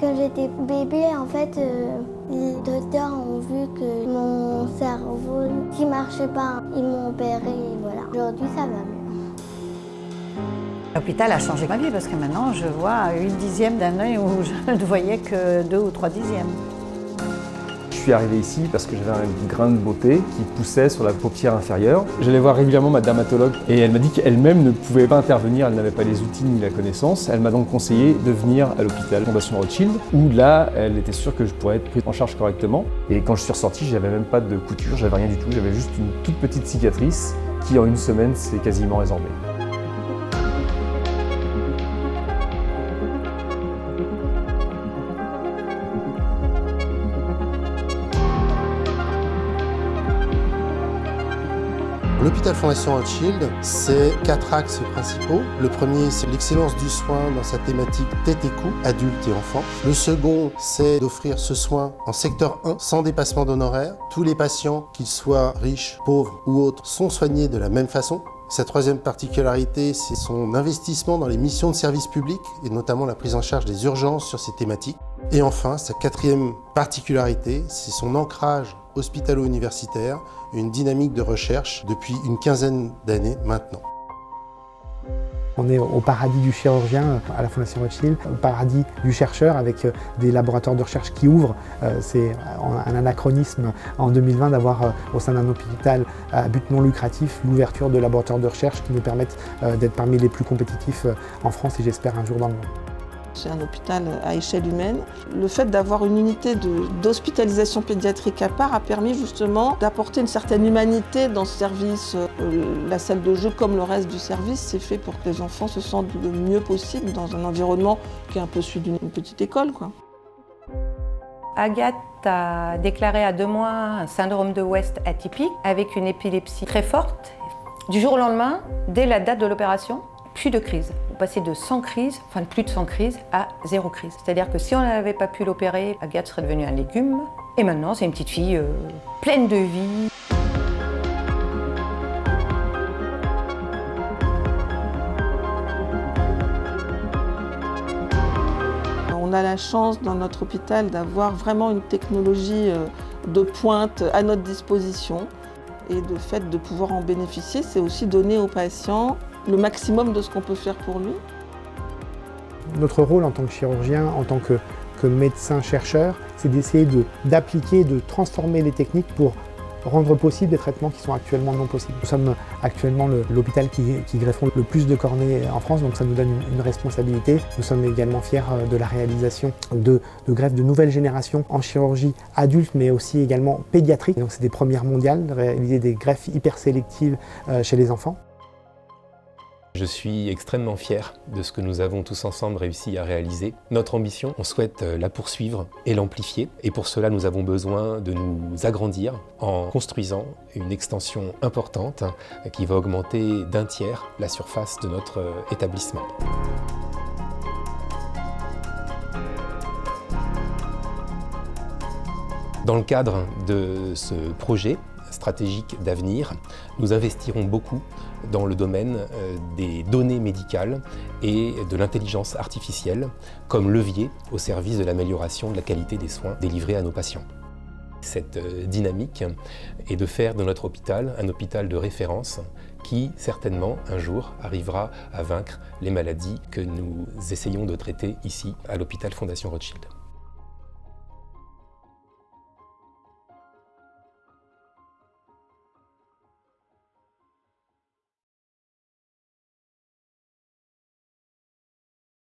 Quand j'étais bébé, en fait, les docteurs ont vu que mon cerveau qui marchait pas, ils m'ont opéré et voilà. Aujourd'hui, ça va mieux. L'hôpital a changé ma vie parce que maintenant je vois 1/10 d'un œil où je ne voyais que 2 ou 3/10. Je suis arrivé ici parce que j'avais un grain de beauté qui poussait sur la paupière inférieure. J'allais voir régulièrement ma dermatologue et elle m'a dit qu'elle-même ne pouvait pas intervenir, elle n'avait pas les outils ni la connaissance. Elle m'a donc conseillé de venir à l'hôpital Fondation Rothschild où là, elle était sûre que je pourrais être pris en charge correctement. Et quand je suis ressorti, j'avais même pas de couture, j'avais rien du tout, j'avais juste une toute petite cicatrice qui en une semaine s'est quasiment résorbée. L'hôpital Fondation Rothschild, c'est 4 axes principaux. Le premier, c'est l'excellence du soin dans sa thématique tête et cou, adultes et enfants. Le second, c'est d'offrir ce soin en secteur 1, sans dépassement d'honoraires. Tous les patients, qu'ils soient riches, pauvres ou autres, sont soignés de la même façon. Sa troisième particularité, c'est son investissement dans les missions de service public et notamment la prise en charge des urgences sur ces thématiques. Et enfin, sa quatrième particularité, c'est son ancrage hospitalo-universitaire, une dynamique de recherche depuis une quinzaine d'années maintenant. On est au paradis du chirurgien à la Fondation Rothschild, au paradis du chercheur avec des laboratoires de recherche qui ouvrent. C'est un anachronisme en 2020 d'avoir au sein d'un hôpital à but non lucratif l'ouverture de laboratoires de recherche qui nous permettent d'être parmi les plus compétitifs en France et j'espère un jour dans le monde. C'est un hôpital à échelle humaine. Le fait d'avoir une unité d'hospitalisation pédiatrique à part a permis justement d'apporter une certaine humanité dans ce service. La salle de jeu, comme le reste du service, c'est fait pour que les enfants se sentent le mieux possible dans un environnement qui est un peu celui d'une petite école, quoi. Agathe a déclaré à 2 mois un syndrome de West atypique avec une épilepsie très forte. Du jour au lendemain, dès la date de l'opération, plus de crise. On passait de 100 crises, enfin plus de 100 crises, à 0 crise. C'est-à-dire que si on n'avait pas pu l'opérer, Agathe serait devenue un légume. Et maintenant, c'est une petite fille pleine de vie. On a la chance dans notre hôpital d'avoir vraiment une technologie de pointe à notre disposition. Et le fait de pouvoir en bénéficier, c'est aussi donner aux patients le maximum de ce qu'on peut faire pour lui. Notre rôle en tant que chirurgien, en tant que médecin-chercheur, c'est d'essayer d'appliquer, de transformer les techniques pour rendre possible des traitements qui sont actuellement non possibles. Nous sommes actuellement l'hôpital qui greffons le plus de cornées en France, donc ça nous donne une responsabilité. Nous sommes également fiers de la réalisation de greffes de nouvelle génération en chirurgie adulte, mais aussi également pédiatrique. Donc c'est des premières mondiales, de réaliser des greffes hyper sélectives chez les enfants. Je suis extrêmement fier de ce que nous avons tous ensemble réussi à réaliser. Notre ambition, on souhaite la poursuivre et l'amplifier. Et pour cela, nous avons besoin de nous agrandir en construisant une extension importante qui va augmenter d'1/3 la surface de notre établissement. Dans le cadre de ce projet stratégique d'avenir, nous investirons beaucoup dans le domaine des données médicales et de l'intelligence artificielle comme levier au service de l'amélioration de la qualité des soins délivrés à nos patients. Cette dynamique est de faire de notre hôpital un hôpital de référence qui, certainement, un jour, arrivera à vaincre les maladies que nous essayons de traiter ici à l'hôpital Fondation Rothschild.